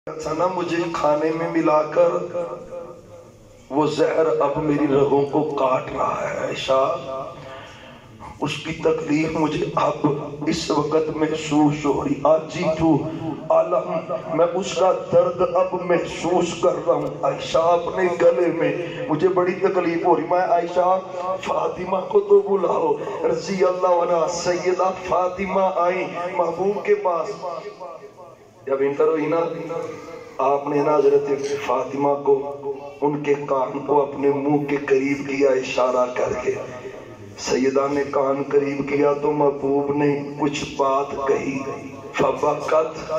تھا نا مجھے کھانے میں ملا کر وہ زہر اب میری رگوں کو کاٹ رہا ہے عائشہ، اس کی تکلیف مجھے اب اس وقت محسوس ہو رہی، آجی تو عالم میں اس کا درد اب محسوس کر رہا ہوں عائشہ اپنے گلے میں، مجھے بڑی تکلیف ہو رہی۔ میں عائشہ فاطمہ کو تو بلاؤ رضی اللہ عنہا، سیدہ فاطمہ آئیں محبوب کے پاس، جب انٹر ہوئی نا آپ نے نا حضرت فاطمہ کو ان کے کان کو اپنے منہ کے قریب کیا اشارہ کر کے، سیدہ نے کان قریب کیا تو محبوب نے کچھ بات کہی، فبکت،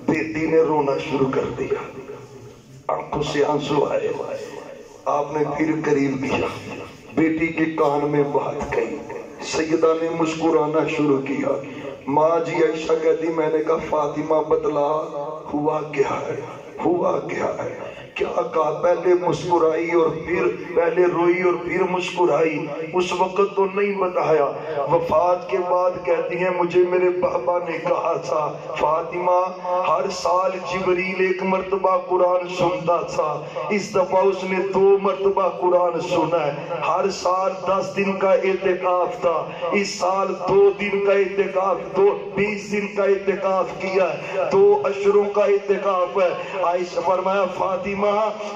بیٹی نے رونا شروع کر دیا، آنکھوں سے آنسو آئے، آپ نے پھر قریب کیا، بیٹی کے کان میں بات کہی، سیدہ نے مسکرانا شروع کیا۔ ماں جی عائشہ کہتی میں نے کہا فاطمہ بتلا ہوا کیا ہے، ہوا کیا ہے، کیا کہا؟ پہلے مسکرائی اور پھر پہلے روئی اور پھر مسکرائی، اس وقت تو نہیں بتایا، وفات کے بعد کہتی ہیں مجھے میرے بابا نے کہا تھا فاطمہ ہر سال جبریل ایک مرتبہ قرآن سنتا تھا، اس دفعہ اس نے 2 مرتبہ قرآن سنا ہے، ہر سال 10 دن کا اعتکاف تھا، اس سال 2 دن کا اعتکاف، 20 دن کا اعتکاف کیا ہے، 2 اشروں کا اعتکاف ہے۔ عائشہ فرمایا فاطمہ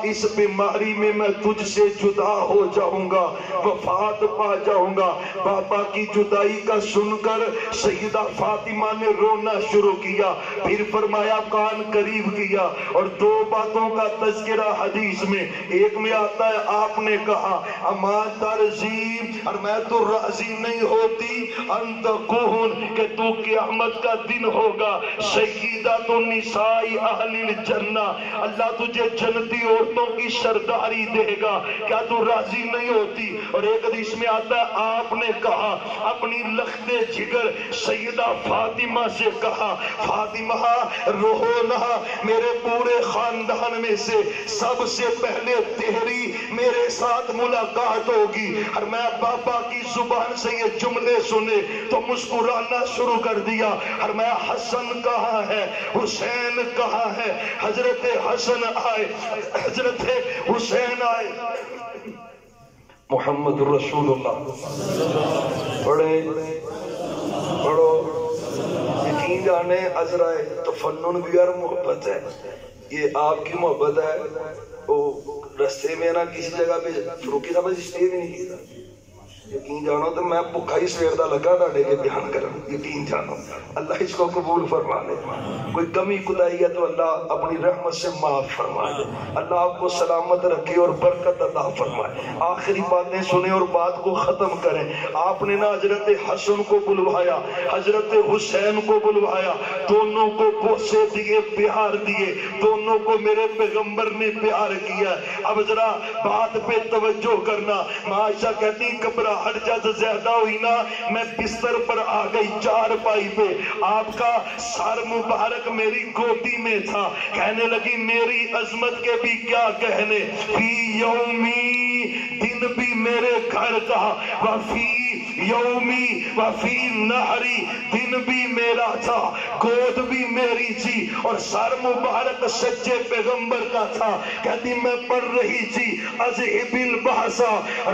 اس بیماری میں تجھ سے جدا ہو جاؤں گا، وفات پا جاؤں گا۔ بابا کی جدائی کا سن کر سیدہ فاطمہ نے رونا شروع کیا، پھر فرمایا کان قریب کیا اور 2 باتوں کا تذکرہ حدیث میں، ایک میں آتا ہے آپ نے کہا اما ترضی، اور میں تو راضی نہیں ہوتی انت کون، کہ تو قیامت کا دن ہوگا سیدۃ النساء اہل الجنہ، اللہ تجھے جنتی عورتوں کی سرداری دے گا، کیا تو راضی نہیں ہوتی؟ اور ایک حدیث میں آتا ہے آپ نے کہا اپنی لخت جگر سیدہ فاطمہ سے کہا فاطمہ رہو نہ، میرے پورے خاندان میں سے سب سے پہلے تیری میرے ساتھ ملاقات ہوگی۔ اور میں بابا کی زبان سے یہ جملے سنے تو مسکرانا شروع کر دیا، اور میں حسن کہاں ہے، حسین کہاں ہے؟ حضرت حسن آئے، حضرت حسین آئے، محمد رسول اللہ پڑھیں پڑھو، یقین جانے عذرائے تفنن بھی اور محبت ہے، یہ آپ کی محبت ہے۔ وہ رستے میں نا کسی جگہ پہ فروکی صاحب اسٹے بھی نہیں کیا، یقین جانو تو میں بھکا ہی سویر دا لگا تھا کے بیان کروں، یقین جانو اللہ اس کو قبول فرما لے، کوئی کمی خدائی ہے تو اللہ اپنی رحمت سے معاف فرما دے، اللہ آپ کو سلامت رکھے اور برکت عطا فرمائے۔ آخری باتیں سنیں اور بات کو ختم کریں۔ آپ نے نا حضرت حسن کو بلوایا، حضرت حسین کو بلوایا، دونوں کو بوسے دیے، پیار دیے، دونوں کو میرے پیغمبر نے پیار کیا۔ اب ذرا بات پہ توجہ کرنا، عائشہ کہتی گھبراہٹ جب زیادہ ہوئی نا میں بستر پر آ گئی، چارپائی پہ آپ کا سر مبارک میری گودی میں تھا، کہنے لگی میری عظمت کے بھی کیا کہنے، فی یومی دن بھی میرے گھر کا، وفی یومی وفی نہری دن بھی میرا تھا، گود بھی میری تھی اور سر مبارک سچے پیغمبر کا تھا۔ کہتی میں پڑھ رہی تھی اذہب الباس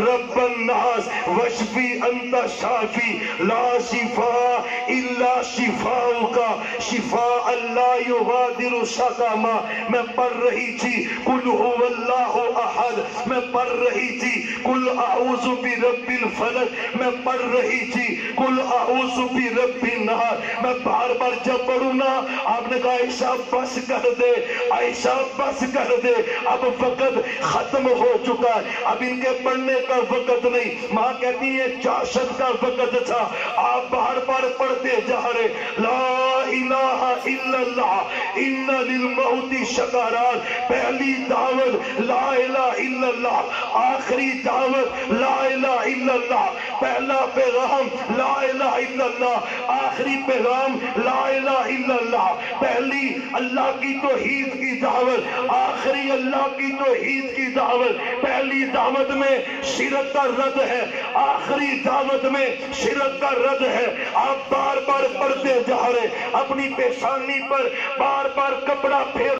رب الناس واشفی انت شافی لا شفاء الا شفاؤک شفاء لا یغادر سقما، میں پڑھ رہی تھی قل هو اللہ احد، میں پڑھ رہی تھی قل اعوذ برب الفلق، میں پڑھ رہی تھی قل اعوذ برب الناس، میں بار بار جب پڑھوں نا آپ نے کہا عائشہ بس کر دے، عائشہ بس کر دے، اب وقت ختم ہو چکا ہے، اب ان کے پڑھنے کا وقت نہیں۔ ماں کہتی ہے چاشت کا وقت تھا، آپ بار بار پڑھتے جا رہے لا الہ الا اللہ ان للموت سکرات، پہلی دعوت لا الہ الا اللہ، آخری دعوت لا الہ الا اللہ، پہلا پیغام لا الہ الا اللہ، آخری پیغام لا الہ الا اللہ، پہلی اللہ کی توحید کی دعوت، آخری اللہ کی توحید کی دعوت، پہلی دعوت میں شرک کا رد ہے، آخری دعوت میں شرک کا رد ہے۔ آپ بار بار پڑھتے جا رہے، اپنی پیشانی پر بار بار کپڑا پھیر